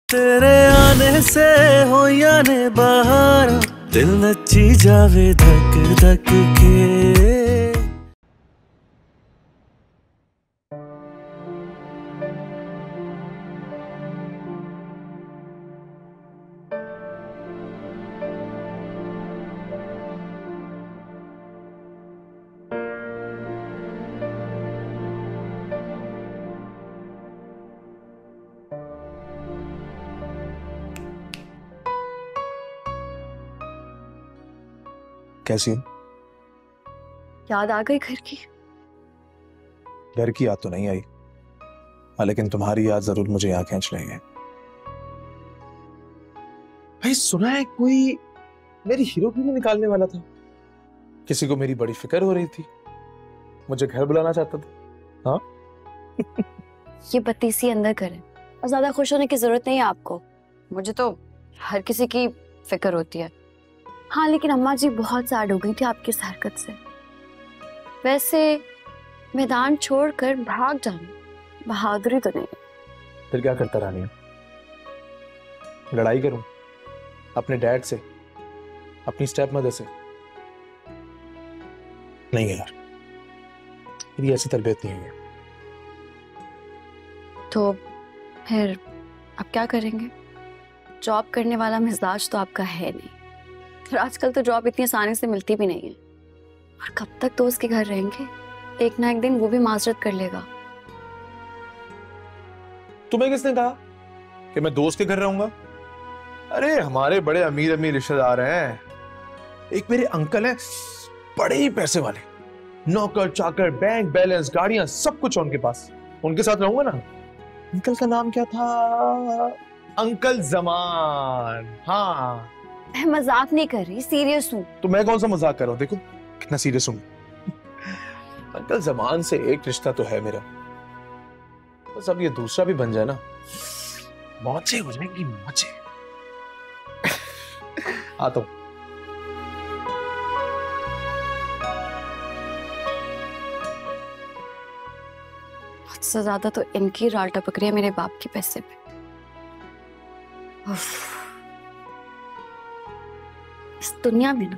तेरे आने से हो या ने बहार, दिल नची जावे धक धक के। कैसी हो? याद आ गई घर की? घर की याद तो नहीं आई, लेकिन तुम्हारी याद जरूर मुझे यहाँ खींच रही है। भाई सुना है कोई मेरी हीरोगिरी में निकालने वाला था, किसी को मेरी बड़ी फिक्र हो रही थी, मुझे घर बुलाना चाहता था। हाँ ये बत्तीसी अंदर करें और ज्यादा खुश होने की जरूरत नहीं है आपको। मुझे तो हर किसी की फिक्र होती है। हाँ लेकिन अम्मा जी बहुत सैड हो गई थी आपकी इस हरकत से। वैसे मैदान छोड़कर भाग जाना बहादुरी तो नहीं। फिर क्या करता रानी? लड़ाई करूं अपने डैड से, अपनी स्टेप मदर से? नहीं यार, मेरी ऐसी तरबियत नहीं है। तो फिर आप क्या करेंगे? जॉब करने वाला मिजाज तो आपका है नहीं, और आजकल तो जॉब इतनी आसानी से मिलती भी नहीं है। और कब तक दोस्त के घर रहेंगे? एक ना एक दिन वो भी माजरत कर लेगा। तुम्हें किसने कहा कि मैं दोस्त के घर रहूंगा? अरे हमारे बड़े अमीर अमीर रिश्तेदार हैं। एक मेरे अंकल हैं, बड़े ही पैसे वाले, नौकर चाकर, बैंक बैलेंस, गाड़ियां, सब कुछ उनके पास। उनके साथ रहूंगा ना। अंकल का नाम क्या था? अंकल जमान। हाँ मैं मजाक नहीं कर रही, सीरियस हूँ। तो मैं कौन सा मजाक कर रहा हूँ? देखो कितना सीरियस हूँ। अंकल जमान से एक रिश्ता तो है मेरा, बस अब ये दूसरा भी बन जाए ना, मौजे हो जाएंगी मौजे। आता हूं। सबसे ज्यादा तो इनकी राल टपक रही है मेरे बाप के पैसे पे। इस दुनिया में ना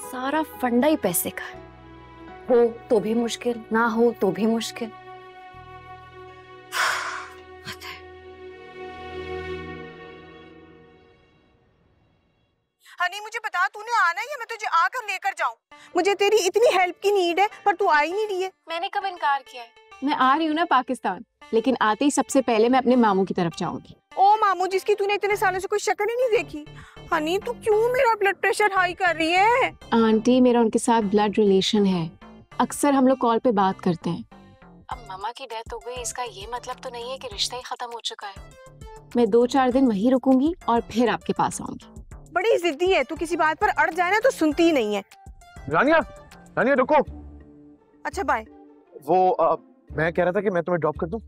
सारा फंडा ही पैसे का है। हो तो भी मुश्किल, ना हो तो भी मुश्किल। हनी मुझे बता, तूने आना है या मैं तुझे आकर लेकर जाऊं? मुझे तेरी इतनी हेल्प की नीड है पर तू आ ही नहीं रही है। मैंने कब इनकार किया है? मैं आ रही हूँ ना पाकिस्तान, लेकिन आते ही सबसे पहले मैं अपने मामू की तरफ जाऊंगी। ओ मामू जिसकी तूने इतने सालों से कोई शक्ल ही नहीं देखी। हनी तू क्यों मेरा ब्लड प्रेशर हाई कर रही है? आंटी मेरा उनके साथ ब्लड रिलेशन है, अक्सर हम लोग कॉल पे बात करते हैं। अब मामा की डेथ हो गई, इसका ये मतलब तो नहीं है कि रिश्ता ही खत्म हो चुका है। मैं 2-4 दिन वहीं रुकूंगी और फिर आपके पास आऊंगी। बड़ी जिद्दी है तू, किसी बात पर अड़ जाए ना तो सुनती ही नहीं है। रानिया, रानिया रुको। अच्छा बाय। वो मैं कह रहा था कि मैं तुम्हें ड्रॉप कर दूं।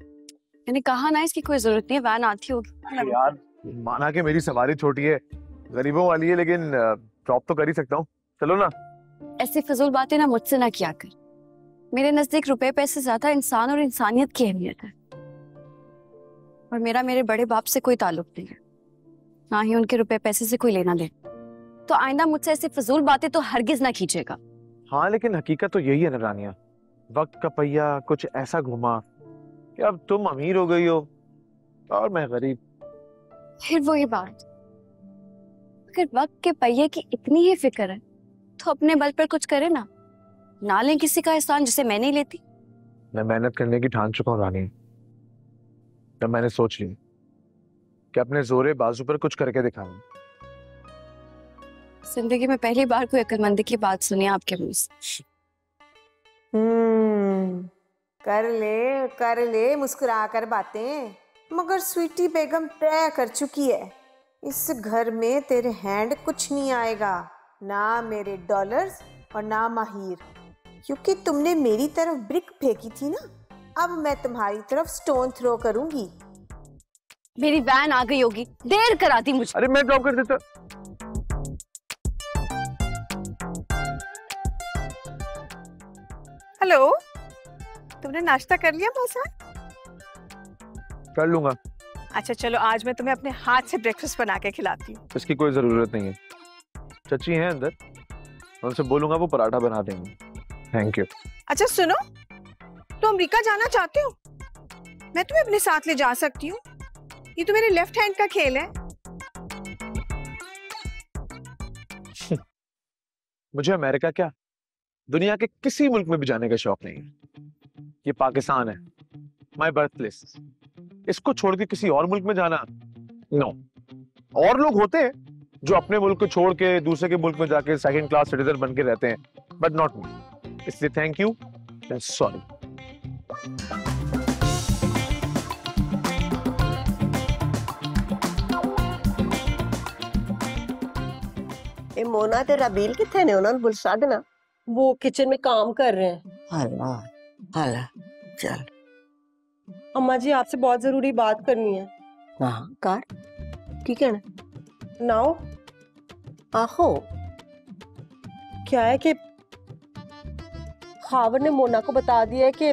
मैंने कहा ना इसकी कोई जरूरत नहीं है, वैन आती होगी। यार माना कि मेरी सवारी छोटी है, गरीबों वाली है, लेकिन ड्रॉप तो कर ही सकता हूँ। चलो ना। ऐसी फिजूल बातें ना मुझसे ना किया कर। मेरे नजदीक रुपए पैसे ज्यादा इंसान और इंसानियत की अहमियत है। और मेरा मेरे बड़े बाप से कोई ताल्लुक नहीं है, ना ही उनके रुपए पैसे से कोई लेना दे। तो आइंदा मुझसे ऐसी फिजूल बातें तो हरगिज ना कीजिएगा। हाँ लेकिन हकीकत तो यही है ना रानिया, वक्त का पहिया कुछ ऐसा घुमा कि अब तुम अमीर हो गई हो और मैं गरीब। फिर वही बात, अगर वक्त के पहिए की इतनी ही फिक्र है तो अपने बल पर कुछ करे ना लें किसी का एहसान जिसे मैं नहीं लेती। मैं मेहनत करने की ठान चुका हूँ रानी। तब मैंने सोच ली कि अपने जोरे बाजू पर कुछ करके दिखाऊं। जिंदगी में पहली बार कोई अक्लमंदी की बात सुनी आपके मुंह से। कर ले मुस्कुरा कर बातें। मगर स्वीटी बेगम तय कर चुकी है, इस घर में तेरे हैंड कुछ नहीं आएगा, ना मेरे डॉलर्स और ना माहिर। क्योंकि तुमने मेरी तरफ ब्रिक फेंकी थी ना, अब मैं तुम्हारी तरफ स्टोन थ्रो करूंगी। मेरी वैन आ गई होगी, देर करा दी मुझे। अरे मैं ड्रॉप कर देता। हेलो, तुमने नाश्ता कर लिया मौसा? कर लूंगा। अच्छा चलो, आज मैं तुम्हें अपने हाथ से ब्रेकफास्ट बना के खिलाती हूँ। इसकी कोई जरूरत नहीं है, चची हैं अंदर, मैं उनसे बोलूंगा वो पराठा बना देंगे। Thank you. अच्छा सुनो, तुम अमेरिका जाना चाहते हो? मैं तुम्हें अपने साथ ले जा सकती हूँ। ये तो मेरे लेफ्ट हैंड का खेल है। मुझे अमेरिका क्या, दुनिया के किसी मुल्क में भी जाने का शौक नहीं है। ये पाकिस्तान है, माय बर्थ प्लेस। इसको छोड़ के किसी और मुल्क में जाना, नो। और लोग होते हैं जो अपने मुल्क को छोड़ के दूसरे के मुल्क में जाके सेकंड क्लास सिटीजन बन के रहते हैं, बट नॉट मी। इसलिए थैंक यू, सॉरी। ए मोना ते रबील किथे ने? उन्होंने बुलसा देना। वो किचन में काम कर रहे हैं। हला हला चल। अम्मा जी आपसे बहुत जरूरी बात करनी है। हाँ कर, की कहना? नाओ आहो क्या है कि खावर ने मोना को बता दिया है कि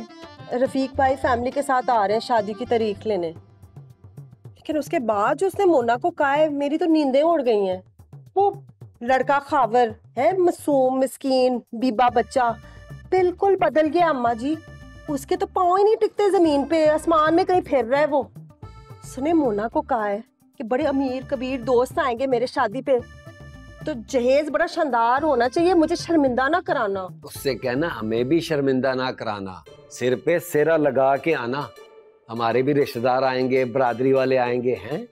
रफीक भाई फैमिली के साथ आ रहे हैं शादी की तारीख लेने, लेकिन उसके बाद जो उसने मोना को कहा है, मेरी तो नींदें उड़ गई हैं। वो लड़का खावर है, मासूम मिस्कीन बीबा बच्चा, बिल्कुल बदल गया अम्मा जी। उसके तो पाँव ही नहीं टिकते जमीन पे, आसमान में कहीं फिर रहा है वो। उसने मोना को कहा है कि बड़े अमीर कबीर दोस्त आएंगे मेरे शादी पे, तो जहेज बड़ा शानदार होना चाहिए, मुझे शर्मिंदा ना कराना। उससे कहना हमें भी शर्मिंदा ना कराना, सिर पे सिरा लगा के आना। हमारे भी रिश्तेदार आएंगे, बरादरी वाले आएंगे हैं।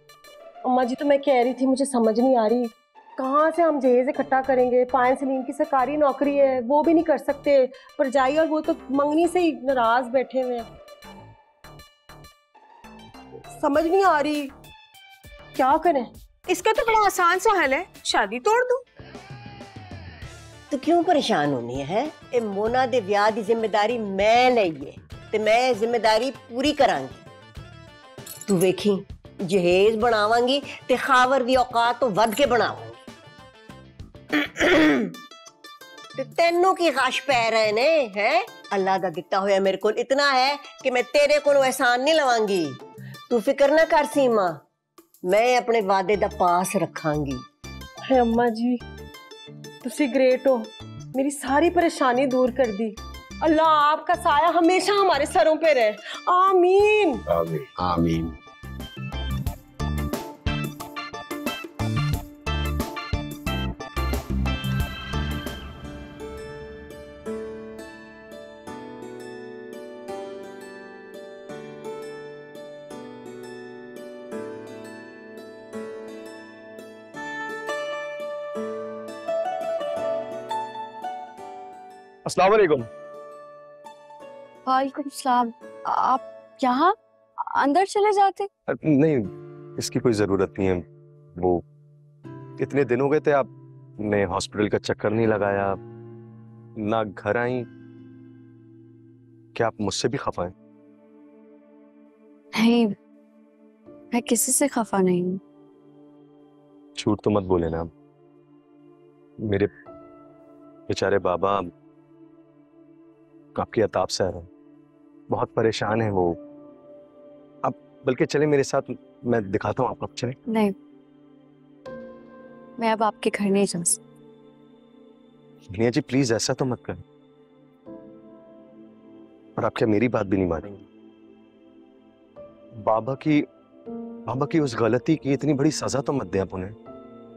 अम्मा जी तो मैं कह रही थी, मुझे समझ नहीं आ रही कहाँ से हम जहेज इकट्ठा करेंगे। पायन सलीम की सरकारी नौकरी है, वो भी नहीं कर सकते परजाई, और वो तो मंगनी से ही नाराज बैठे हुए हैं। समझ नहीं आ रही क्या करें। इसका तो बड़ा आसान सा हल है, शादी तोड़ दो। तो क्यों परेशान होनी है? ए मोना दे ब्याह दी जिम्मेदारी मैं लईए ते मैं जिम्मेदारी पूरी करांगी। तू वेखी जहेज बनावांगी ते खावर दी औकात तो वध के बनावांगी। ते तेनों की खाश पै रहे ने हैं? अल्लाह दा दिता होया मेरे को इतना है कि मैं तेरे को एहसान नहीं लवांगी। तू फिक्र ना कर सीमा, मैं अपने वादे दा पास रखांगी। है अम्मा जी तुसी ग्रेट हो, मेरी सारी परेशानी दूर कर दी। अल्लाह आपका साया हमेशा हमारे सरों पे रहे। आमीन आमीन आमीन। अस्सलाम वालेकुम। वालेकुम सलाम। आप यहाँ अंदर चले जाते? नहीं, इसकी कोई जरूरत नहीं है। वो इतने दिन हो गए थे, आपने हॉस्पिटल का चक्कर नहीं लगाया, ना घर आई। क्या आप मुझसे भी खफा हैं? नहीं, मैं किसी से खफा नहीं हूँ। झूठ तो मत बोले ना। मेरे बेचारे बाबा आपकी अताब से आ रहे हैं, बहुत परेशान है वो। आप बल्कि चले मेरे साथ, मैं दिखाता हूँ आपको। आप चले। नहीं, मैं अब आपके घर नहीं जा सकती। मियाँ जी प्लीज ऐसा तो मत करें। और आप क्या मेरी बात भी नहीं मानेंगे? बाबा की उस गलती की इतनी बड़ी सजा तो मत दें आप उन्हें।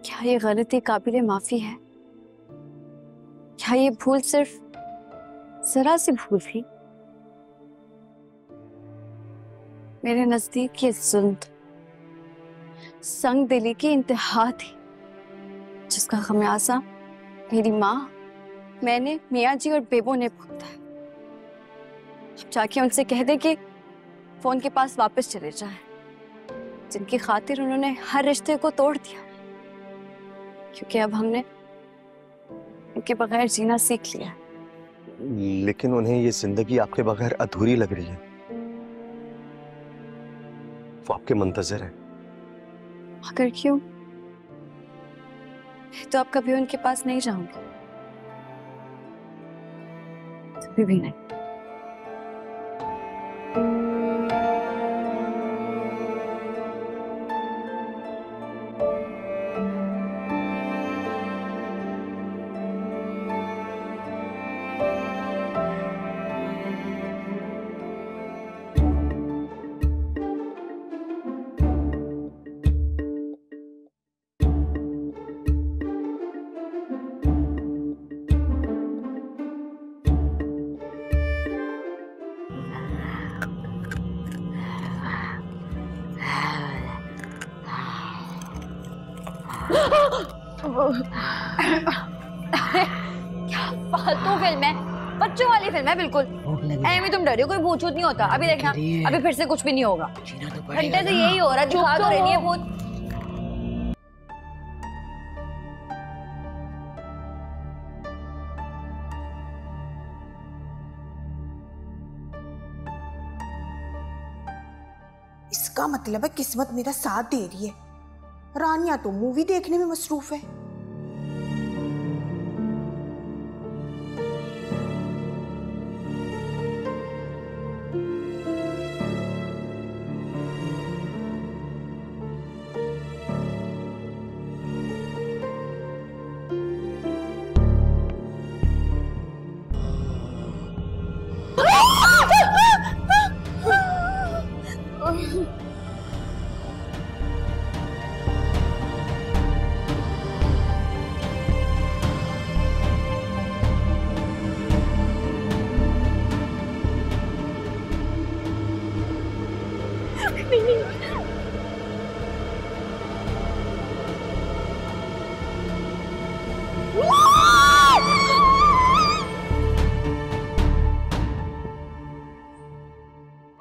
क्या ये गलती काबिले माफी है? क्या ये भूल सिर्फ जरा सी भूल थी? मेरे नजदीक ये जुल्म संग दिली की इंतहा थी, जिसका खमियाजा मेरी माँ, मैंने, मियाँ जी और बेबो ने भुगता है। अब जाके उनसे कह दे कि वो उनके पास वापस चले जाएं, जिनकी खातिर उन्होंने हर रिश्ते को तोड़ दिया, क्योंकि अब हमने उनके बगैर जीना सीख लिया। लेकिन उन्हें ये जिंदगी आपके बगैर अधूरी लग रही है। वो आपके मुंतजर है। अगर क्यों, तो आप कभी उनके पास नहीं जाऊंगी, कभी भी नहीं। क्या फालतू फिल्म है, बच्चों वाली फिल्म है बिल्कुल। एमी तुम डरियो, कोई भूत नहीं होता। अभी देखना, अभी फिर से कुछ भी नहीं होगा। घंटे से यही हो रहा है, दिखा तो रही है भूत। इसका मतलब है किस्मत मेरा साथ दे रही है। रानिया तो मूवी देखने में मसरूफ है।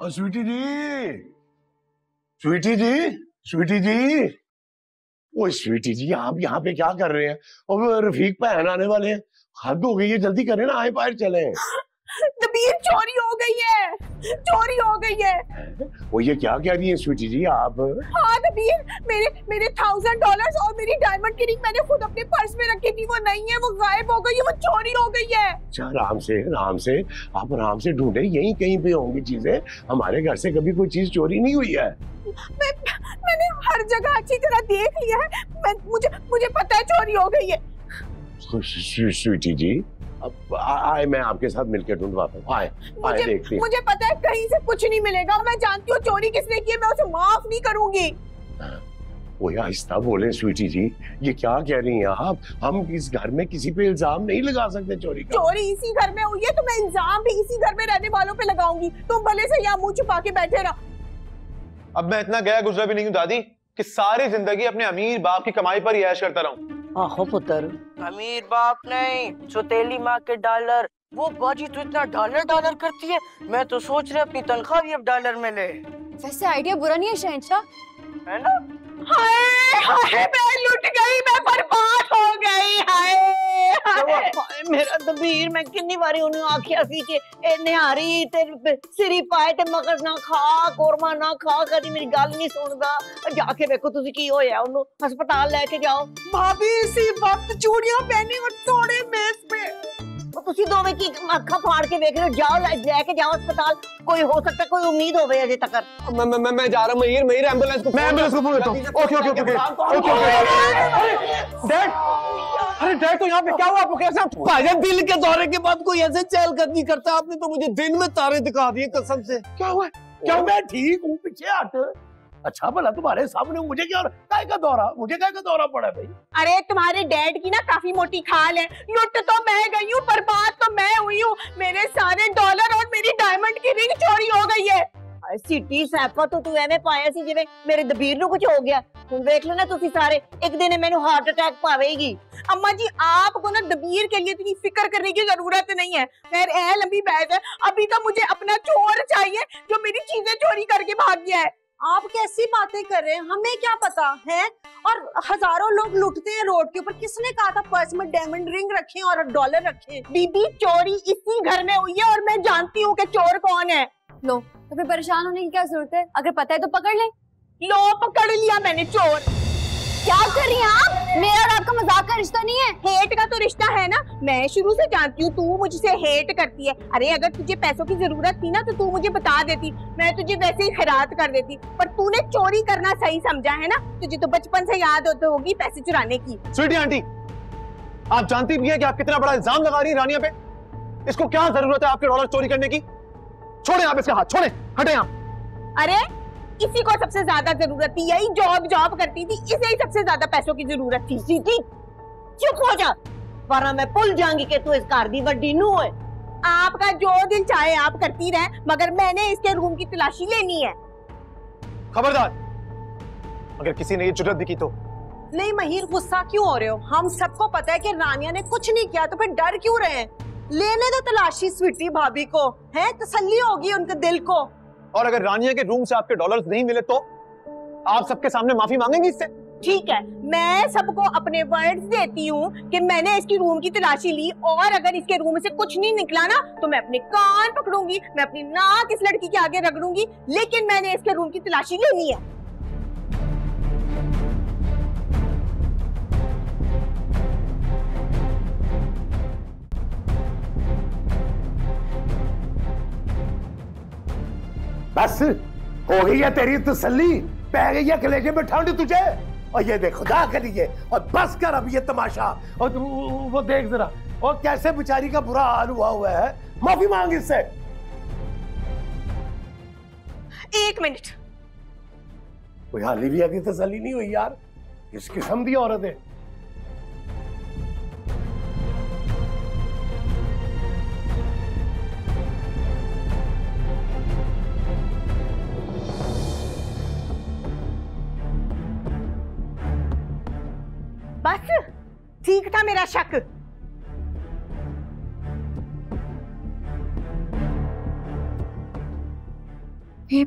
स्वीटी जी, स्वीटी जी, स्वीटी जी, ओ स्वीटी जी, आप यहाँ पे क्या कर रहे हैं? और रफीक बहन आने वाले हैं, हद हो गई है, जल्दी करें ना, आए बाहर चलें। दबीर चोरी हो गई है, चोरी हो गई है। वो ये क्या कह रही है स्वीटी जी आप? हाँ दबीर, मेरे $1000 और मेरी डायमंड की रिंग मैंने खुद अपने पर्स में रखी थी, वो नहीं है, वो गायब हो गई है, वो चोरी हो गई है। अच्छा आराम से आप आराम से ढूंढे, यहीं कहीं पे होंगी चीजें। हमारे घर से कभी कोई चीज चोरी नहीं हुई है। मैंने हर जगह अच्छी तरह देख लिया है, मुझे पता है चोरी हो गई है। स्वीटी जी, अब आए, मैं आपके साथ मिलकर ढूंढवाता हूँ। आए देखते हैं। मुझे पता है कहीं से कुछ नहीं मिलेगा। मैं जानती हूँ चोरी किसने की है, मैं उसे माफ नहीं करूंगी। वो आहिस्ता बोले स्वीटी जी, ये क्या कह रही हैं आप? हम इस घर में किसी पे इल्जाम नहीं लगा सकते चोरी का। चोरी इसी घर में हुई है तो मैं इल्जाम भी इसी घर में रहने वालों पे लगाऊंगी। तुम भले से यहाँ मुंह छुपा के बैठे रहो। अब मैं इतना गया गुजरा भी नहीं हूँ दादी कि सारी जिंदगी अपने अमीर बाप की कमाई पर ही ऐश करता रहूं। आहो पुत्र, अमीर बाप नहीं, सौतेली माँ के डॉलर। वो बाजी तो इतना डॉलर करती है, मैं तो सोच रहा अपनी तनख्वाह भी अब डॉलर में ले। वैसे आइडिया बुरा नहीं है शहंशाह, है ना? हाय हाय, मैं लुट गई, मैं बर्बाद हो गई। हाय हाय मेरा दबीर, मैं कितनी बारी उन्हें आखिया सी कि ए निहारी ते सिरी पाए ते मगर ना खा, कोरमा ना खा, कदी मेरी गल नहीं सुनदा। जाके देखो तुसी की होया, उन्हें अस्पताल लेके जाओ। भाभी इसी वक्त चूड़ियां पहनी और तोड़े मेज पे। तुसी दोवें की अखा फाड़ के देख रहे हो, जाओ लेके जाओ अस्पताल। कोई हो सकता, कोई उम्मीद होवे अजे तक। मैं जा रहा हूँ महिर, एम्बुलेंस को, मैं एम्बुलेंस को फोन करता हूँ। ओके डैड, अरे डैड तो यहाँ पे क्या हुआ आपको? कैसे भाई दिल के दौरे के बाद कोई ऐसे चहलकदमी करता? आपने तो मुझे दिन में तारे दिखा दिए कसम से। क्या हुआ? क्या मैं ठीक हूँ, पीछे हट। अच्छा भला तुम्हारे सामने मुझे क्या दौरा पड़ा भाई? अरे तुम्हारे डैड की ना काफी मोटी खाल है। लुट तो मैं गई हूँ, बर्बाद तो मैं हुई हूँ। मेरे सारे डॉलर और मेरी डायमंड की रिंग चोरी हो गई है। सिटी सैफा तो तू एवें पाया सी जिवें मेरे दबीर नु कुछ हो गया। तुम देख लेना तुसी सारे, एक दिन मैंने हार्ट अटैक पावेगी। अम्मा जी आपको ना दबीर के लिए इतनी फिक्र करने की जरूरत नहीं है। खैर लंबी बहस है, अभी तो मुझे अपना चोर चाहिए जो मेरी चीजें चोरी करके भाग गया है। आप कैसी बातें कर रहे हैं, हमें क्या पता है? और हजारों लोग लुटते हैं रोड के ऊपर। किसने कहा था पर्स में डायमंड रिंग रखें और डॉलर रखें? दीदी चोरी इसी घर में हुई है और मैं जानती हूँ कि चोर कौन है। लो तो फिर परेशान होने की क्या जरूरत है? अगर पता है तो पकड़ ले। लो पकड़ लिया मैंने चोर। क्या कर रही हैं आप? मेरा और आपका मजाक का रिश्ता नहीं है। हेट का तो रिश्ता है ना, मैं शुरू से जानती हूँ तू मुझसे हेट करती है। अरे अगर तुझे पैसों की जरूरत थी ना तो तू मुझे बता देती, मैं तुझे वैसे ही खैरात कर देती। पर तूने चोरी करना सही समझा है ना। तुझे तो बचपन से याद होती होगी पैसे चुराने की। स्वीटी आंटी, आप जानती भी है कि आप कितना बड़ा इल्जाम लगा रही है रानिया पे। इसको क्या जरूरत है आपके डॉलर चोरी करने की? छोड़े आप इसका हाथ, छोड़े, हटे आप। अरे इसी को सबसे ज्यादा जरूरत थी, यही जॉब करती थी, इसे ही सबसे ज्यादा पैसों की जरूरत थी। सीधी चुप हो जा, वरना मैं भूल जाऊंगी कि तू इस घर दी वड्डी नूं है। आपका जो दिल चाहे आप करती रहे, मगर मैंने इसके रूम की तलाशी लेनी है। खबरदार, अगर किसी ने ये जुर्रत भी की तो नहीं महिर, गुस्सा क्यों हो रहे हो? हम सबको पता है कि रानिया ने कुछ नहीं किया, तो फिर डर क्यों रहे हैं? लेने दो तलाशी स्वीटी भाभी को, है तसल्ली होगी उनके दिल को। और अगर रानिया के रूम से आपके डॉलर्स नहीं मिले तो आप सबके सामने माफी मांगेंगी इससे? ठीक है, मैं सबको अपने वर्ड्स देती हूँ कि मैंने इसकी रूम की तलाशी ली, और अगर इसके रूम से कुछ नहीं निकला ना तो मैं अपने कान पकड़ूंगी, मैं अपनी नाक इस लड़की के आगे रगड़ूंगी, लेकिन मैंने इसके रूम की तलाशी लेनी है। बस हो गई है तेरी तसल्ली, पै गई है कलेजे में ठंड तुझे। और ये देख खुदा के लिए, और बस कर अब ये तमाशा। और वो देख जरा, और कैसे बेचारी का बुरा हाल हुआ है। माफी मांग इससे। 1 मिनट, कोई हाली भी अभी तसल्ली नहीं हुई यार, किस किस्म की औरत है। बस ठीक था मेरा शक। ये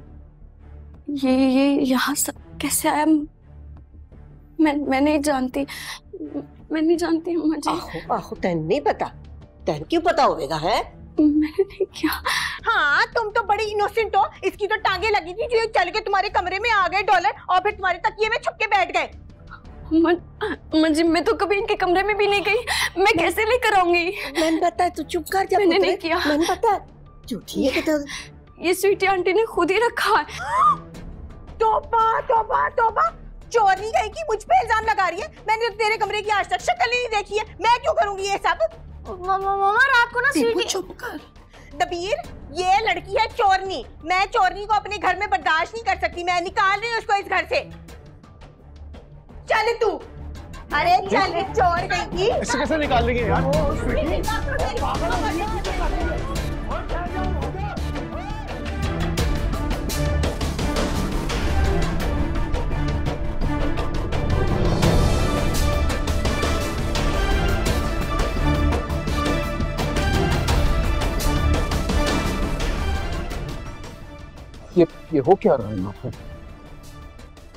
यहाँ सब कैसे आया? मैं नहीं जानती, मैं नहीं जानती अम्मा जी। आहो आहो, तैन नहीं पता? तैन क्यों पता होगा? है मैंने नहीं किया। हाँ, तुम तो बड़ी इनोसेंट हो। इसकी तो टांगे लगी थी जो चल के तुम्हारे कमरे में आ गए डॉलर, और फिर तुम्हारे तकिए में छुप के बैठ गए। अम्मा जी, मैं तो कभी इनके कमरे में भी नहीं गई, मैं कैसे लेकर आऊंगी? मैंने पता है, तू चुप कर जा। मैंने नहीं किया। मैंने पता है, झूठी है कि तो ये स्वीटी आंटी ने खुद ही रखा है। तौबा तौबा तौबा, चोरी गई की मुझ पे इल्जाम लगा रही है। मैंने तो तेरे कमरे की आज तक शक्ल नहीं देखी है, मैं क्यों करूंगी ये सब? मामा रात को ना स्वीटी। चुप कर दबीर, ये लड़की है चोरनी। मैं चोरनी को अपने घर में बर्दाश्त नहीं कर सकती। मैं निकाल रही हूँ उसको इस घर से। चल तू, अरे चल, चोर गई थी। इससे कैसे निकाल लेंगे यार? ये हो क्या रहा है यहाँ पे?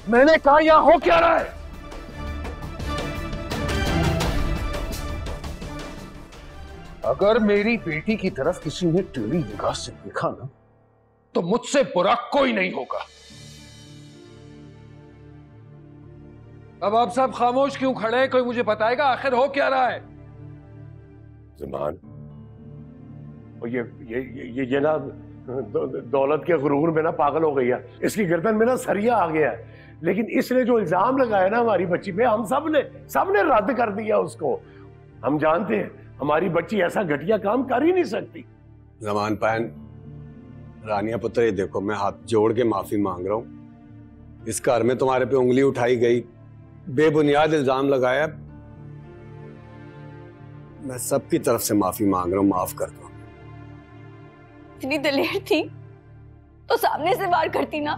मैंने कहा यहाँ हो क्या रहा है? अगर मेरी बेटी की तरफ किसी ने टेढ़ी निगाह से देखा ना, तो मुझसे बुरा कोई नहीं होगा। अब आप सब खामोश क्यों खड़े हैं? कोई मुझे बताएगा आखिर हो क्या रहा है? ज़मान, और ये ना दौलत के गुरूर में ना पागल हो गई है। इसकी गर्दन में ना सरिया आ गया है। लेकिन इसने जो इल्जाम लगाया ना हमारी बच्ची पे, हम सब ने रद्द कर दिया उसको। हम जानते हैं हमारी बच्ची ऐसा घटिया काम कर ही नहीं सकती। ज़मान पैन, रानिया पुत्र, ये देखो, मैं हाथ जोड़ के माफी मांग रहा हूं। इस घर में तुम्हारे पे उंगली उठाई गई, बेबुनियाद इल्जाम लगाया, मैं सबकी तरफ से माफी मांग रहा हूं, माफ कर दो। इतनी दलेर थी तो सामने से वार करती ना,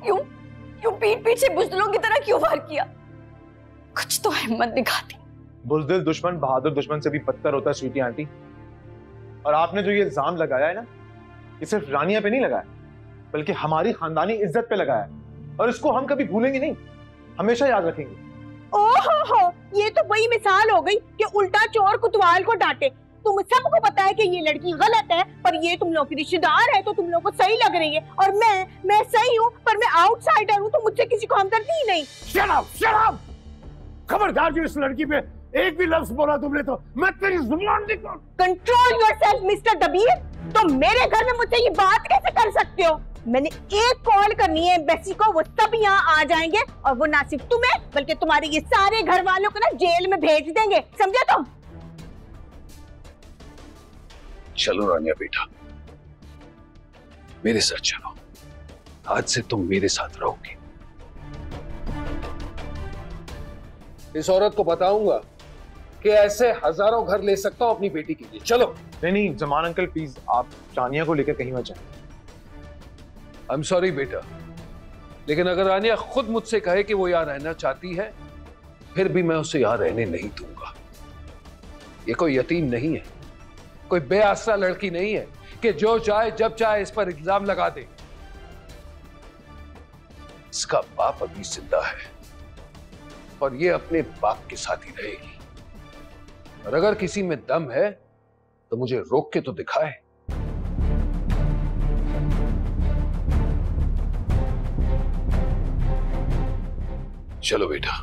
क्यों पीठ पीछे बुज़दिलों की तरह क्यों वार किया? कुछ तो हिम्मत दिखाती। बुज़दिल दुश्मन बहादुर दुश्मन से भी बदतर होता है स्वीटी आंटी। और आपने जो ये इल्जाम लगाया है ना, ये सिर्फ रानिया पे नहीं लगाया, बल्कि हमारी खानदानी इज्जत पे लगाया है। और इसको हम कभी भूलेंगे नहीं, हमेशा याद रखेंगे। ओहो, ये तो वही मिसाल हो गई कि उल्टा चोर कुतवाल को डांटे। तुम सबको पता है कि ये लड़की गलत है, पर ये तुम लोग की रिश्तेदार है तो तुम लोग को सही लग रही है। और मैं सही हूँ, पर मैं आउटसाइडर हूँ, तो मुझसे किसी को हमदर्दी ही नहीं। Shut up! खबरदार जो इस लड़की पे एक भी लफ्ज बोला तुमने तो मैं तेरी जुबान निकाल। कंट्रोल योरसेल्फ मिस्टर दबीर। तो मेरे घर में मुझसे ये बात कैसे कर सकते हो? मैंने एक कॉल करनी है एम्बेसी को, वो सब यहाँ आ जाएंगे, और वो ना सिर्फ तुम्हें बल्कि तुम्हारे ये सारे घर वालों को ना जेल में भेज देंगे, समझे तुम? चलो रानिया बेटा, मेरे साथ चलो। आज से तुम मेरे साथ रहोगे। इस औरत को बताऊंगा कि ऐसे हजारों घर ले सकता हूं अपनी बेटी के लिए। चलो। नहीं ज़मान अंकल, प्लीज आप रानिया को लेकर कहीं मत जाएं। आई एम सॉरी बेटा, लेकिन अगर रानिया खुद मुझसे कहे कि वो यहाँ रहना चाहती है, फिर भी मैं उसे यहाँ रहने नहीं दूंगा। ये कोई यतीम नहीं है, कोई बेआसरा लड़की नहीं है कि जो चाहे जब चाहे इस पर इल्जाम लगा दे। इसका बाप अभी जिंदा है और ये अपने बाप के साथ ही रहेगी। और अगर किसी में दम है तो मुझे रोक के तो दिखाए। चलो बेटा।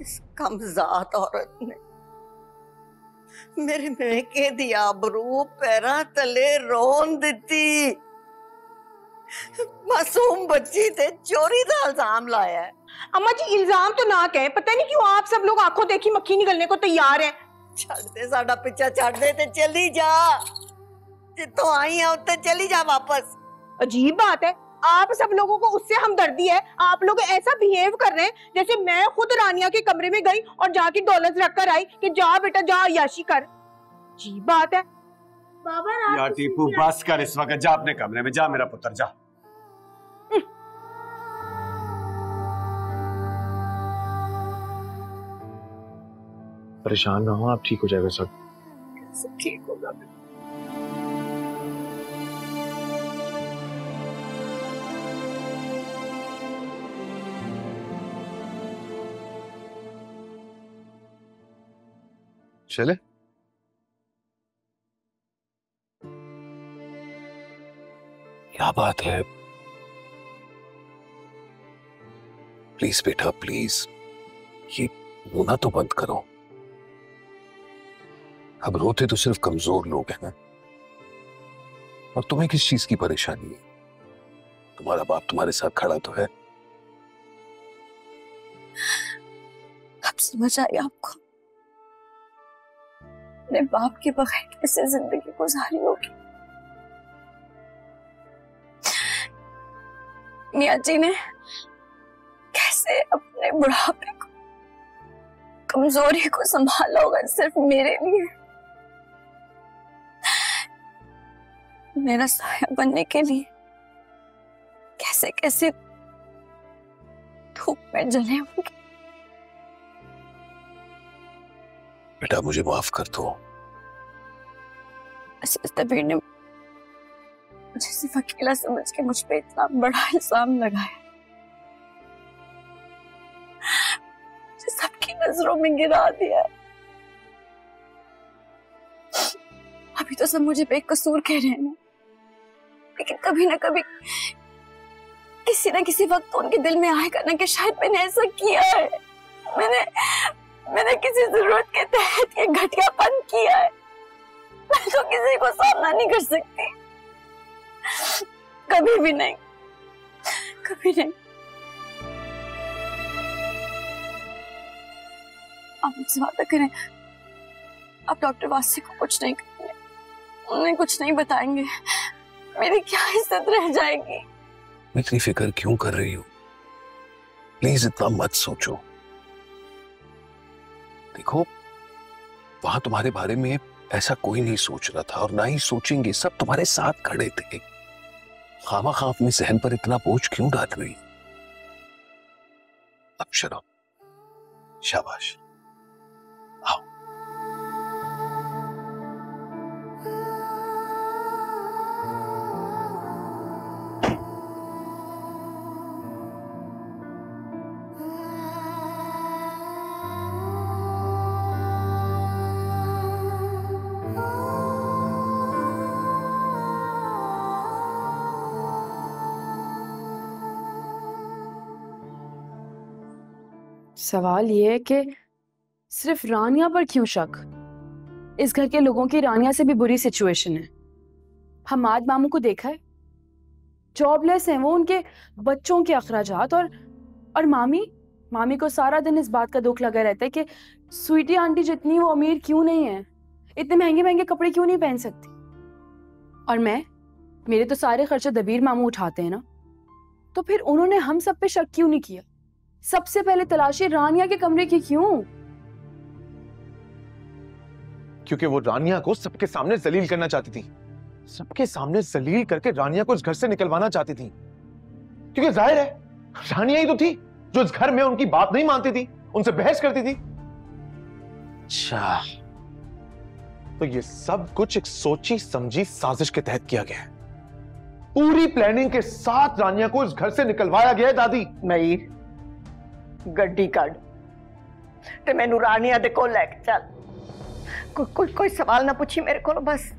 इस कमजात औरत ने मेरे महके दी आबरू पैरा तले रोन दी। मासूम बच्ची ते चोरी का इल्जाम लाया है। अम्मा जी इल्जाम तो ना कहे, पता नहीं क्यों आप सब लोग आंखों देखी मक्खी निकलने को तैयार हैं। छड़ दे साडा पीछा, छड़ दे ते चली जा। जितों आई है उत्ते चली जा वापस। अजीब बात है, आप सब लोगों को उससे हमदर्दी है। आप लोग ऐसा बिहेव कर रहे हैं जैसे मैं खुद रानिया के कमरे में गई और जाके डॉलर्स रख कर आई कि जा बेटा जा अय्याशी कर। अजीब बात है। बाबा यार टीपू बस कर इस वक्त, जा अपने कमरे में जा मेरा पुत्र, जा। परेशान ना हो आप, ठीक हो जाएगा सब। ठीक होगा। चले? क्या बात है? प्लीज बेटा प्लीज, ये रोना तो बंद करो। अब रोते तो सिर्फ कमजोर लोग हैं। और तुम्हें किस चीज की परेशानी है? तुम्हारा बाप तुम्हारे साथ खड़ा तो है। अब समझ आई आपको अपने बाप के बगैर कैसे जिंदगी गुजारी होगी। मियाँ जी ने कैसे अपने बुढ़ापे को, कमजोरी को संभाला होगा सिर्फ मेरे लिए, मेरा साया बनने के लिए। कैसे कैसे धूप में जले होंगे। बेटा मुझे माफ कर दो। दबीर ने मुझे सिर्फ अकेला समझ के मुझ पे इतना बड़ा इल्जाम लगाया, मुझे सबकी नजरों में गिरा दिया। अभी तो सब मुझे बेकसूर कह रहे हैं, लेकिन कभी ना कभी किसी ना किसी वक्त तो उनके दिल में आएगा ना कि शायद मैंने ऐसा किया है, मैंने किसी जरूरत के तहत ये घटियापन किया है। मैं तो किसी को सामना नहीं कर सकती, कभी भी नहीं, कभी नहीं। आप मुझसे वादा करें, आप डॉक्टर वासी को कुछ नहीं करेंगे, उन्हें कुछ नहीं बताएंगे, मेरी क्या इज्जत रह जाएगी। इतनी फिक्र क्यों कर रही हो? प्लीज इतना मत सोचो। देखो वहां तुम्हारे बारे में ऐसा कोई नहीं सोच रहा था और ना ही सोचेंगे, सब तुम्हारे साथ खड़े थे। खामा अपने सहन पर इतना बोझ क्यों डाल रही? अब शर्म, शाबाश, आओ। सवाल ये है कि सिर्फ रानिया पर क्यों शक? इस घर के लोगों की रानिया से भी बुरी सिचुएशन है। हमाद मामू को देखा है, जॉबलेस हैं वो, उनके बच्चों के अखराजात और मामी को सारा दिन इस बात का दुख लगा रहता है कि स्वीटी आंटी जितनी वो अमीर क्यों नहीं है, इतने महंगे महंगे कपड़े क्यों नहीं पहन सकती। और मेरे तो सारे खर्चे दबीर मामू उठाते हैं ना, तो फिर उन्होंने हम सब पे शक क्यों नहीं किया? सबसे पहले तलाशी रानिया के कमरे की क्यों क्योंकि वो रानिया को सबके सामने जलील करना चाहती थी, सबके सामने जलील करके रानिया को इस घर से निकलवाना चाहती थी। क्योंकि जाहिर है रानिया ही तो थी जो इस घर में उनकी बात नहीं मानती थी, उनसे बहस करती थी। अच्छा, तो ये सब कुछ एक सोची समझी साजिश के तहत किया गया है। पूरी प्लानिंग के साथ रानिया को इस घर से निकलवाया गया है दादी। मईर गड्डी काट ते मैनू रानिया दे कोल लेके चल। कोई सवाल ना पूछी मेरे को, बस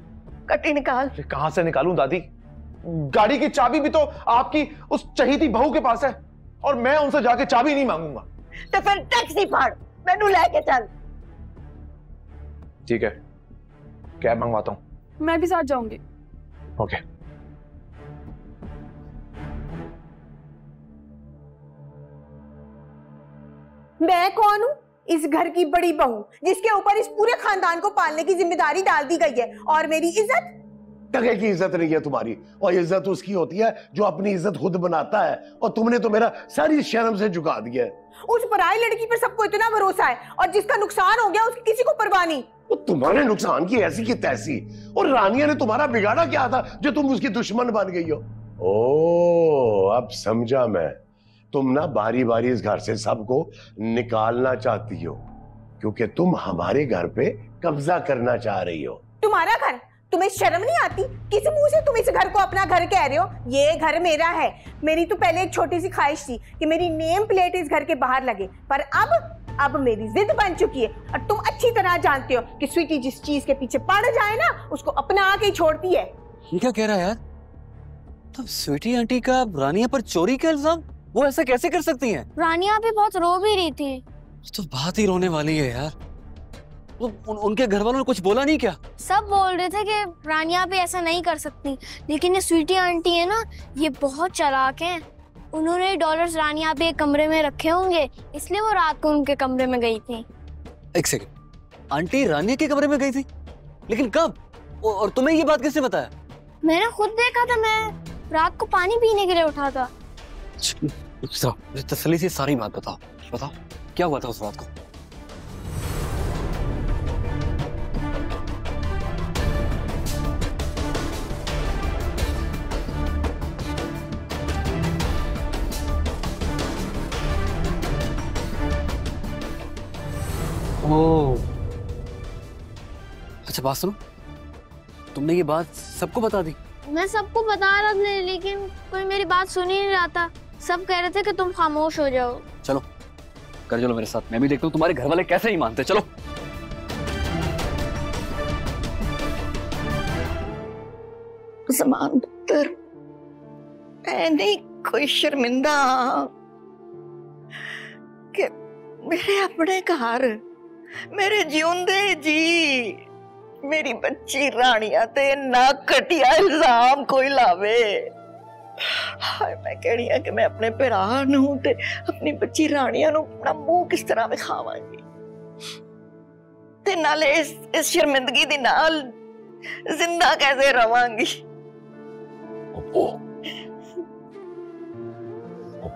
गड्डी निकाल। कहां से निकालूं दादी? गाड़ी की चाबी भी तो आपकी उस चहीती बहू के पास है, और मैं उनसे जाके चाबी नहीं मांगूंगा। तो फिर टैक्सी फाड़, मैनू लेके चल। ठीक है, कैब मंगवाता हूं। मैं भी साथ जाऊंगी। ओके। मैं कौन हूँ? इस घर की बड़ी बहू, जिसके ऊपर इस पूरे खानदान को पालने की जिम्मेदारी डाल दी गई है। और मेरी इज्जत? टके की इज्जत नहीं है तुम्हारी, और इज्जत उसकी होती है जो अपनी इज्जत खुद बनाता है, और तुमने तो मेरा सारी शर्म से झुका दिया है। उस पराई लड़की पर सबको इतना भरोसा है, और जिसका नुकसान हो गया उसकी किसी को परवाह नहीं। वो तुम्हारे नुकसान की ऐसी की तैसी, और रानिया ने तुम्हारा बिगाड़ा क्या था जो तुम उसकी दुश्मन बन गई हो? ओ, अब समझा मैं। तुम ना बारी बारी इस घर से सबको निकालना चाहती हो, क्योंकि तुम हमारे घर पे कब्जा करना चाह रही हो। तुम्हारा घर? तुम्हें शर्म नहीं आती? किस मुंह से तुम इस घर को अपना घर कह रहे हो? ये घर मेरा है। मेरी तो पहले एक छोटी सी ख्वाहिश थी कि मेरी नेम प्लेट इस घर के बाहर लगे, पर अब मेरी जिद बन चुकी है। और तुम अच्छी तरह जानते हो कि स्वीटी जिस चीज के पीछे पड़ जाए ना, उसको अपना आके ही छोड़ती है। ये क्या कह रहा है यार? तो स्वीटी आंटी का रानिया पर चोरी का इल्जाम? वो ऐसा कैसे कर सकती हैं? रानिया भी बहुत रो भी रही थी। तो बात ही रोने वाली है यार। उनके घर वालों ने कुछ बोला नहीं क्या? सब बोल रहे थे कि रानिया भी ऐसा नहीं कर सकती, लेकिन ये स्वीटी आंटी है ना, ये बहुत चालाक हैं। उन्होंने डॉलर्स रानिया पे एक कमरे में रखे होंगे, इसलिए वो रात को उनके कमरे में गई थी। एक सेकंड, आंटी रानिया के कमरे में गई थी? लेकिन कब? और तुम्हें ये बात किसने बताया? मैंने खुद देखा था, मैं रात को पानी पीने के लिए उठा था। तसल्ली से सारी बात बताओ क्या हुआ था उस रात को? ओह, अच्छा बात सुनो, तुमने ये बात सबको बता दी? मैं सबको बता रहा था, लेकिन कोई मेरी बात सुन ही नहीं रहा था। सब कह रहे थे कि तुम खामोश हो जाओ। चलो कर चलो मेरे साथ, मैं भी देखता हूँ तुम्हारे घर वाले कैसे ही मानते। चलो। ज़मान पुत्र, मैं नहीं कोई शर्मिंदा कि मेरे अपने घर, मेरे जिਉਂਦੇ जी मेरी बच्ची रानिया ते ना घटिया इल्जाम कोई लावे। हाय, मैं कहनी है कि मैं अपने भरा नूं ते अपनी बच्ची रानिया नूं अपना मुंह किस तरह विखावांगी, ते नाले इस शर्मिंदगी दी नाल जिंदा कैसे रवांगी। ओप्पो,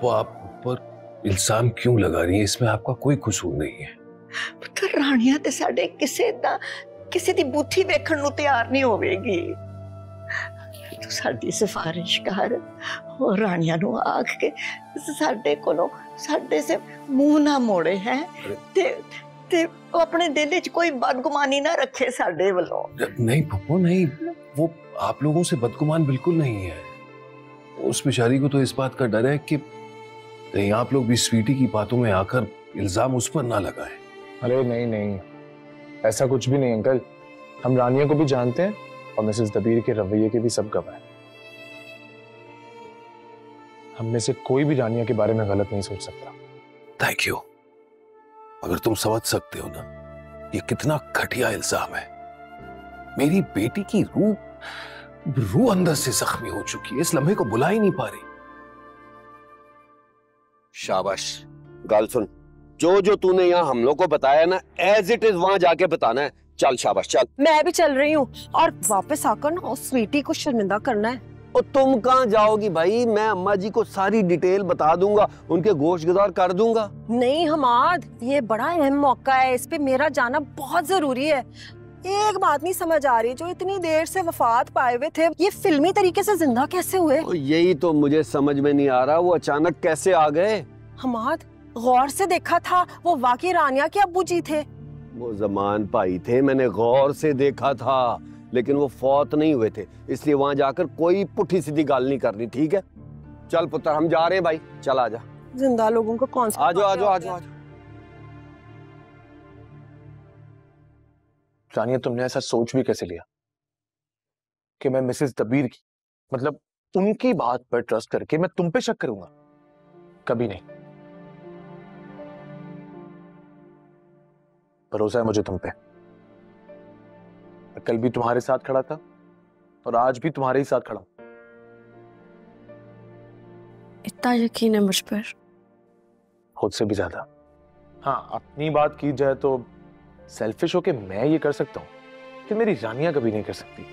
आप ऊपर इल्जाम क्यों लगा रही है? इसमें आपका कोई कसूर नहीं है। पुत्र, रानिया ते साडे किसी दी बूथी वेखण नूं तैयार नहीं होवेगी। तू साडी सिफारिश कर, और रानिया नूं आख के साडे कोलों साडे से मुंह ना मोड़े है, ते अपने दिल विच कोई बदगुमानी ना रखे साडे वल्लों। नहीं पप्पू, नहीं, वो आप लोगों से बदगुमान बिल्कुल नहीं है। उस बेचारी को तो इस बात का डर है कि कहीं आप लोग भी स्वीटी की बातों में आकर इल्जाम उस पर ना लगाएं। अरे नहीं, ऐसा कुछ भी नहीं अंकल। हम रानिया को भी जानते हैं, और मिसेस दबीर के रवैये के भी सब गवाह हैं। हम में से कोई भी रानिया के बारे में गलत नहीं सोच सकता। Thank you. अगर तुम समझ सकते हो ना, ये कितना घटिया इल्जाम है। मेरी बेटी की रूह अंदर से जख्मी हो चुकी है, इस लम्हे को बुला ही नहीं पा रही। शाबाश। गाल सुन, जो तूने यहाँ हम लोग को बताया ना, एज इट इज वहां जाके बताना है। चल शाबाश, चल। मैं भी चल रही हूँ, और वापस आकर ना उस स्वीटी को शर्मिंदा करना है। और तुम कहाँ जाओगी भाई? मैं अम्मा जी को सारी डिटेल बता दूंगा, उनके गोश्तगुजार कर दूंगा। नहीं हमाद, ये बड़ा अहम मौका है, इस पे मेरा जाना बहुत जरूरी है। एक बात नहीं समझ आ रही, जो इतनी देर से वफात पाए हुए थे ये फिल्मी तरीके से जिंदा कैसे हुए? यही तो मुझे समझ में नहीं आ रहा, वो अचानक कैसे आ गए। हमाद, गौर से देखा था वो वाकई रानिया के अब्बू जी थे। वो जमान भाई थे, मैंने गौर से देखा था, लेकिन वो फौत नहीं हुए थे, इसलिए वहां जाकर कोई पुठी सीधी गाल नहीं करनी, ठीक है? चल पुत्र, हम जा रहे हैं भाई, चल आजा। जिंदा लोगों को कौन सा? आजो आजो आजो आजो। रानिया, तुमने ऐसा सोच भी कैसे लिया कि मैं मिसेस दबीर की, मतलब उनकी बात पर ट्रस्ट करके मैं तुम पे शक करूंगा? कभी नहीं। भरोसा है मुझे तुम पे। मैं कल भी तुम्हारे साथ खड़ा था और आज भी तुम्हारे ही साथ खड़ा हूं। इतना यकीन है मुझ पर? खुद से भी ज्यादा। हाँ, अपनी बात की जाए तो सेल्फिश होके मैं ये कर सकता हूं कि मेरी रानियां कभी नहीं कर सकती।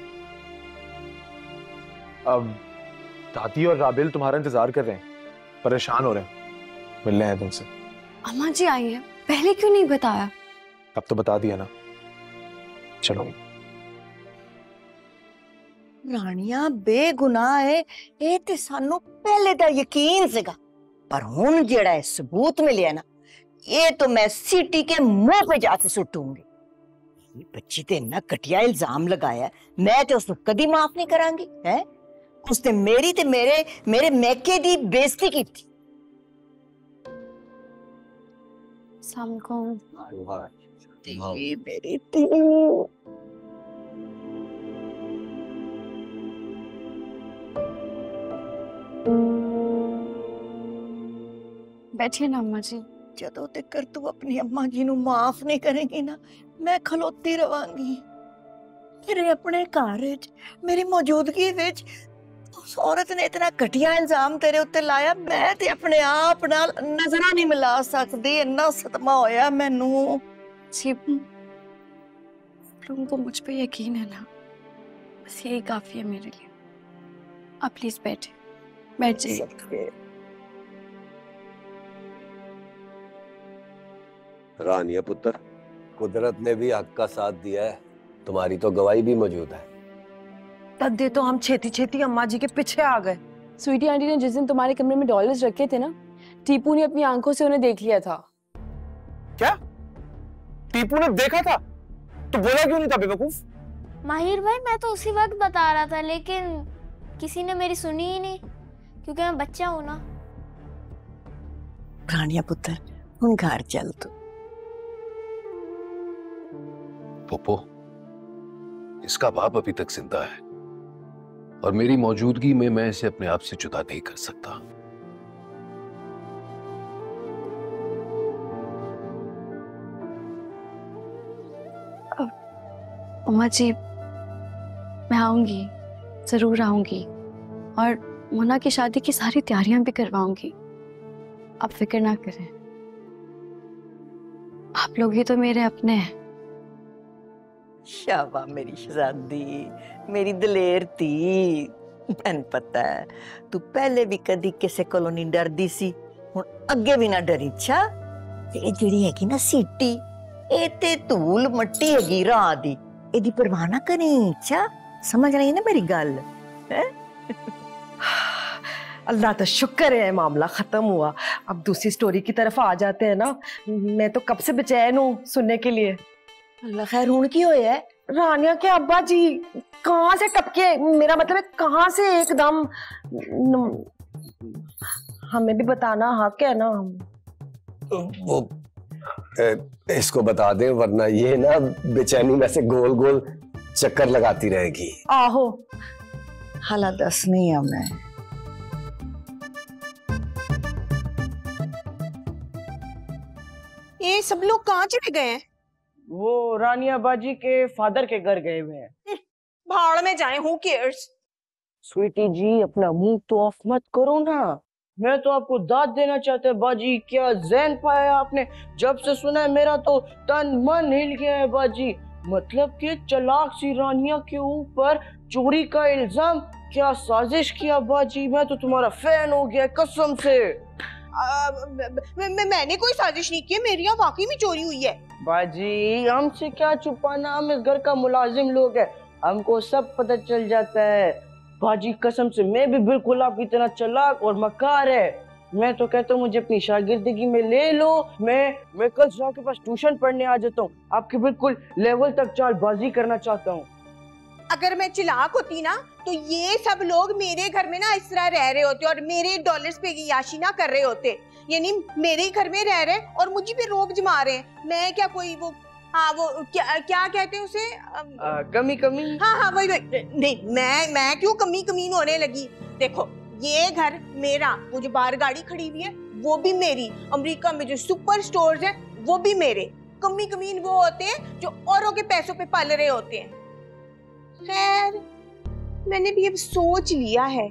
अब दादी और राबिल तुम्हारा इंतजार कर रहे हैं, परेशान हो रहे हैं, मिलने हैं तुमसे। अम्मा जी आई है, पहले क्यों नहीं बताया? अब तो बता दिया ना, चलो। रानिया बेगुनाह है, ये ते सानू पहले दा यकीन सीगा, पर हुण जेड़ा है सबूत मिलिया ना, ये तो मैं सीटी के मुंह पे जाके सुटूंगी। ये बच्ची ते इतना घटिया इल्जाम लगाया, मैं तो उसको कदी माफ नहीं करांगी। है उसने मेरी ते मेरे मैके दी बेइज्जती की थी। मेरी बैठिए ना अम्मा जी। जदों तक तू अपनी अम्मा जी नू माफ नहीं करेगी ना, मैं खलोती रवांगी। मेरे अपने घर विच, मेरी मौजूदगी विच उस औरत ने इतना घटिया इल्जाम तेरे उत्ते लाया, मैं ते अपने आप नाल नजरां नहीं मिला सकदी। इन्ना सदमा होया मैनू। लोगों को मुझ पे यकीन है ना, बस यही काफी है मेरे लिए। आप प्लीज बैठ जाइए। रानिया पुत्र, कुदरत ने भी हक का साथ दिया है, तुम्हारी तो गवाही भी मौजूद है। तद्दे तो हम छेती छेती अम्मा जी के पीछे आ गए। स्वीटी आंटी ने जिस दिन तुम्हारे कमरे में डॉलर्स रखे थे ना, टीपू ने अपनी आंखों से उन्हें देख लिया था। क्या? टीपू ने देखा था? तो बोला क्यों नहीं था बेवकूफ? माहिर भाई, मैं तो उसी वक्त बता रहा था, लेकिन किसी ने मेरी सुनी ही नहीं, क्योंकि मैं बच्चा हूं ना। रानिया पुत्र, हुण घर चल तू। पोपो, इसका बाप अभी तक जिंदा है और मेरी मौजूदगी में मैं इसे अपने आप से जुदा नहीं कर सकता। अम्मा जी, मैं आऊंगी, जरूर आऊंगी, और मोना की शादी की सारी तैयारियां भी करवाऊंगी। आप फिक्र ना करें, आप लोग ही तो मेरे अपने हैं। शाबा मेरी शहजादी, मेरी दलेर धी। मैनू पता है तू पहले भी कदी किसी कोलों नहीं डरदी सी, हुण अगे भी ना डरी। अच्छा, ये जिहड़ी हैगी ना सीटी, ए ते धूल मट्टी हैगी राह दी, एदी परवाह ना करी। अच्छा, समझ रही है ना मेरी गल? अल्लाह का शुक्र है मामला खत्म हुआ। अब दूसरी स्टोरी की तरफ आ जाते हैं ना। मैं तो कब से बेचैन हूँ सुनने के लिए। अल्लाह खैर, हुण की होया है? रानिया के अब्बा जी कहाँ से टपके, मेरा मतलब है कहाँ से एकदम। हमें भी बताना हक है ना। वो इसको बता दे, वरना ये ना बेचैनी में से गोल गोल चक्कर लगाती रहेगी। आहो, हाला दस नहीं है मैं। ये सब लोग कहाँ चले गए हैं? वो रानिया बाजी के फादर के घर गए हुए हैं। भाड़ में जाए, हु केयर्स। स्वीटी जी, अपना मुंह तो ऑफ मत करो ना। मैं तो आपको दाद देना चाहते बाजी। क्या ज़हन पाया आपने? जब से सुना है मेरा तो तन मन हिल गया है बाजी। मतलब कि चालाक सी रानिया के ऊपर चोरी का इल्जाम, क्या साजिश किया बाजी। मैं तो तुम्हारा फैन हो गया कसम से। मैंने कोई साजिश नहीं की है, मेरी यहाँ वाकई में चोरी हुई है। बाजी हमसे क्या छुपाना, हम इस घर का मुलाजिम लोग है, हमको सब पता चल जाता है। बाजी कसम से मैं भी बिल्कुल आपकी तरह चालाक और मकार है। मैं तो कहता हूँ मुझे अपनी शागिर्दगी में ले लो, मैं कल शाह के पास ट्यूशन पढ़ने आ जाता हूँ, आपके बिल्कुल लेवल तक चालबाजी करना चाहता हूँ। अगर मैं चिलाक होती ना तो ये सब लोग मेरे घर में ना इस तरह रह रहे होते और मेरे डॉलर्स पे याशी ना कर रहे होते। यानी मेरे ही घर में रह रहे और मुझे पे रोब जमा रहे हैं। मैं क्या कोई वो वो क्या कहते हैं उसे कमी कमी। हाँ वही नहीं, मैं क्यों कमी कमीन होने लगी। देखो ये घर मेरा, वो जो बाहर गाड़ी खड़ी हुई है वो भी मेरी, अमेरिका में जो सुपर स्टोर्स है वो भी मेरे। कमी कमीन वो होते हैं जो औरों के पैसों पे पल रहे होते हैं। खैर मैंने भी अब सोच लिया है,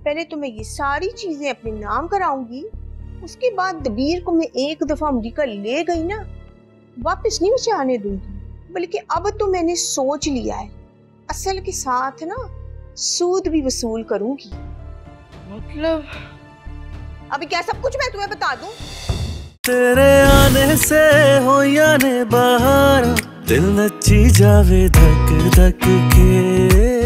पहले तो मैं ये सारी चीजें अपने नाम कराऊंगी, उसके बाद दबीर को मैं एक दफा अमेरिका ले गई ना वापस नहीं उसे आने दूंगी। बल्कि अब तो मैंने सोच लिया है असल के साथ ना सूद भी वसूल करूंगी। मतलब अभी क्या सब कुछ मैं तुम्हें बता दूं? तेरे आने से हो याने बहार, दिल नची जावे धक धक के।